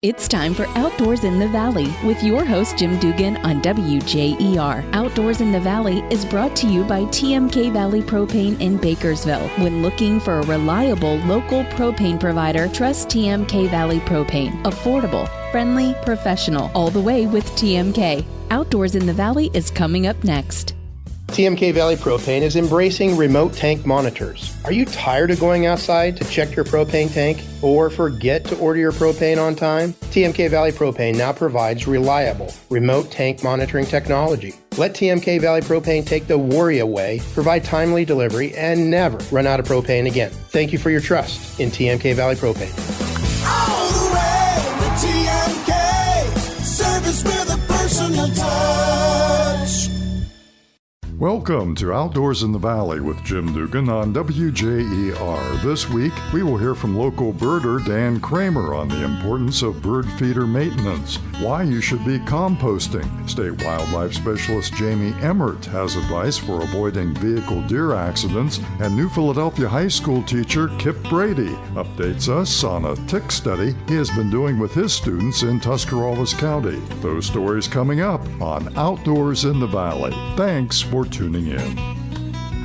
It's time for Outdoors in the Valley with your host, Jim Dugan on WJER. Outdoors in the Valley is brought to you by TMK Valley Propane in Bakersville. When looking for a reliable local propane provider, trust TMK Valley Propane. Affordable, friendly, professional, all the way with TMK. Outdoors in the Valley is coming up next. TMK Valley Propane is embracing remote tank monitors. Are you tired of going outside to check your propane tank or forget to order your propane on time? TMK Valley Propane now provides reliable remote tank monitoring technology. Let TMK Valley Propane take the worry away, provide timely delivery, and never run out of propane again. Thank you for your trust in TMK Valley Propane. All the way with TMK, service with a personal touch. Welcome to Outdoors in the Valley with Jim Dugan on WJER. This week, we will hear from local birder Dan Kramer on the importance of bird feeder maintenance, why you should be composting. State wildlife specialist Jamie Emmert has advice for avoiding vehicle deer accidents, and New Philadelphia High School teacher Kip Brady updates us on a tick study he has been doing with his students in Tuscarawas County. Those stories coming up on Outdoors in the Valley. Thanks for tuning in.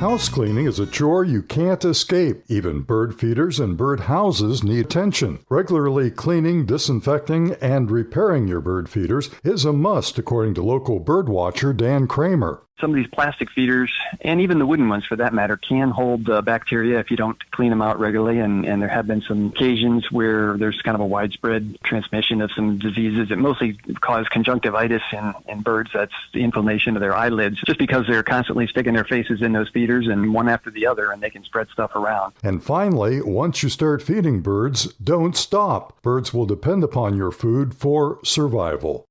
House cleaning is a chore you can't escape. Even bird feeders and bird houses need attention. Regularly cleaning, disinfecting, and repairing your bird feeders is a must, according to local bird watcher Dan Kramer. Some of these plastic feeders, and even the wooden ones for that matter, can hold bacteria if you don't clean them out regularly. And there have been some occasions where there's kind of a widespread transmission of some diseases that mostly cause conjunctivitis in birds. That's the inflammation of their eyelids, just because they're constantly sticking their faces in those feeders and one after the other, and they can spread stuff around. And finally, once you start feeding birds, don't stop. Birds will depend upon your food for survival.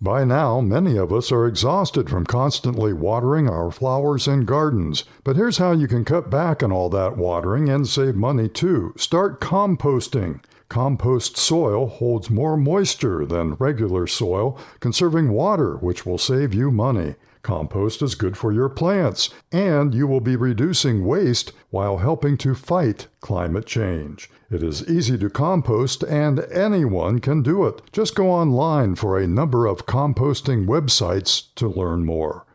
By now, many of us are exhausted from constantly watering our flowers and gardens. But here's how you can cut back on all that watering and save money too. Start composting. Compost soil holds more moisture than regular soil, conserving water, which will save you money. Compost is good for your plants, and you will be reducing waste while helping to fight climate change. It is easy to compost, and anyone can do it. Just go online for a number of composting websites to learn more.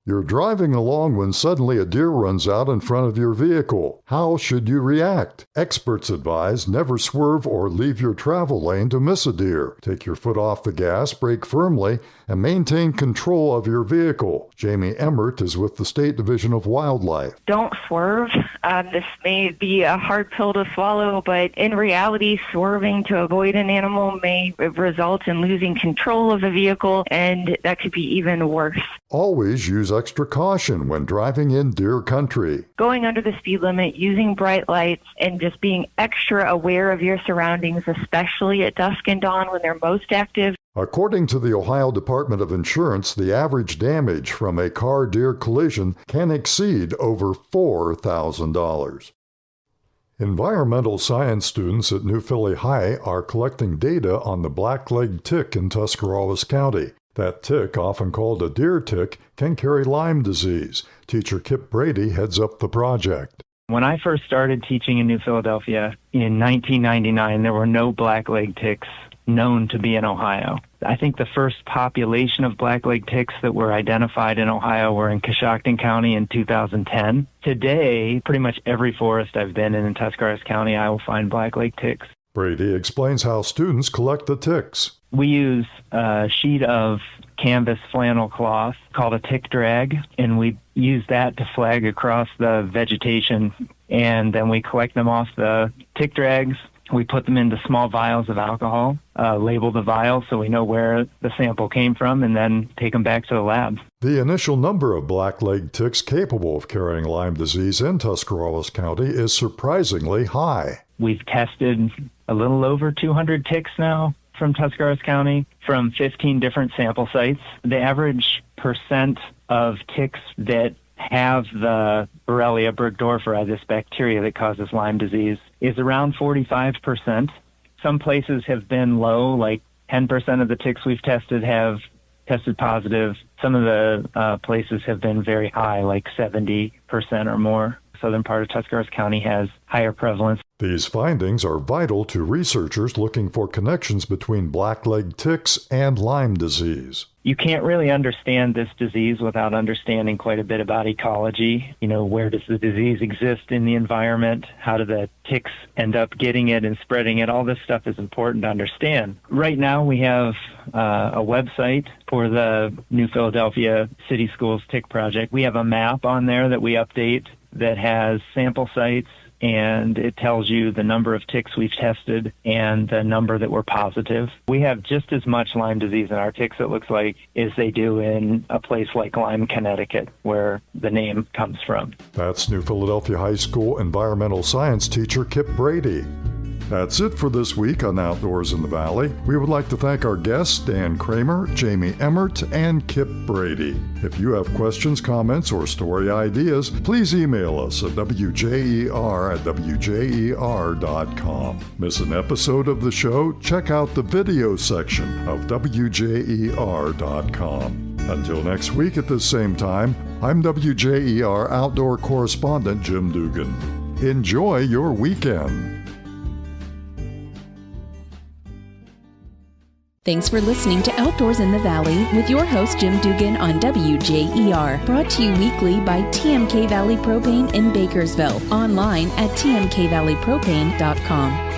You're driving along when suddenly a deer runs out in front of your vehicle. How should you react? Experts advise never swerve or leave your travel lane to miss a deer. Take your foot off the gas, brake firmly, and maintain control of your vehicle. Jamie Emmert is with the State Division of Wildlife. Don't swerve. This may be a hard pill to swallow, but in reality, swerving to avoid an animal may result in losing control of the vehicle, and that could be even worse. Always use extra caution when driving in deer country. Going under the speed limit, using bright lights, and just being extra aware of your surroundings, especially at dusk and dawn when they're most active. According to the Ohio Department of Insurance, the average damage from a car-deer collision can exceed over $4,000. Environmental science students at New Philly High are collecting data on the black-legged tick in Tuscarawas County. That tick, often called a deer tick, can carry Lyme disease. Teacher Kip Brady heads up the project. When I first started teaching in New Philadelphia in 1999, there were no black-legged ticks known to be in Ohio. I think the first population of black-legged ticks that were identified in Ohio were in Coshocton County in 2010. Today, pretty much every forest I've been in Tuscarawas County, I will find black-legged ticks. Brady explains how students collect the ticks. We use a sheet of canvas flannel cloth called a tick drag, and we use that to flag across the vegetation, and then we collect them off the tick drags. We put them into small vials of alcohol, label the vials so we know where the sample came from, and then take them back to the lab. The initial number of black-legged ticks capable of carrying Lyme disease in Tuscarawas County is surprisingly high. We've tested a little over 200 ticks now from Tuscarawas County from 15 different sample sites. The average percent of ticks that have the Borrelia burgdorferi, this bacteria that causes Lyme disease, is around 45%. Some places have been low, like 10% of the ticks we've tested have tested positive. Some of the places have been very high, like 70% or more. Southern part of Tuscarawas County has higher prevalence. These findings are vital to researchers looking for connections between blackleg ticks and Lyme disease. You can't really understand this disease without understanding quite a bit about ecology. Where does the disease exist in the environment? How do the ticks end up getting it and spreading it? All this stuff is important to understand. Right now we have a website for the New Philadelphia City Schools Tick Project. We have a map on there that we update that has sample sites, and it tells you the number of ticks we've tested and the number that were positive. We have just as much Lyme disease in our ticks, it looks like, as they do in a place like Lyme, Connecticut, where the name comes from. That's New Philadelphia High School environmental science teacher Kip Brady. That's it for this week on Outdoors in the Valley. We would like to thank our guests, Dan Kramer, Jamie Emmert, and Kip Brady. If you have questions, comments, or story ideas, please email us at wjer@wjer.com. Miss an episode of the show? Check out the video section of wjer.com. Until next week at the same time, I'm WJER outdoor correspondent Jim Dugan. Enjoy your weekend. Thanks for listening to Outdoors in the Valley with your host Jim Dugan on WJER. Brought to you weekly by TMK Valley Propane in Bakersville. Online at tmkvalleypropane.com.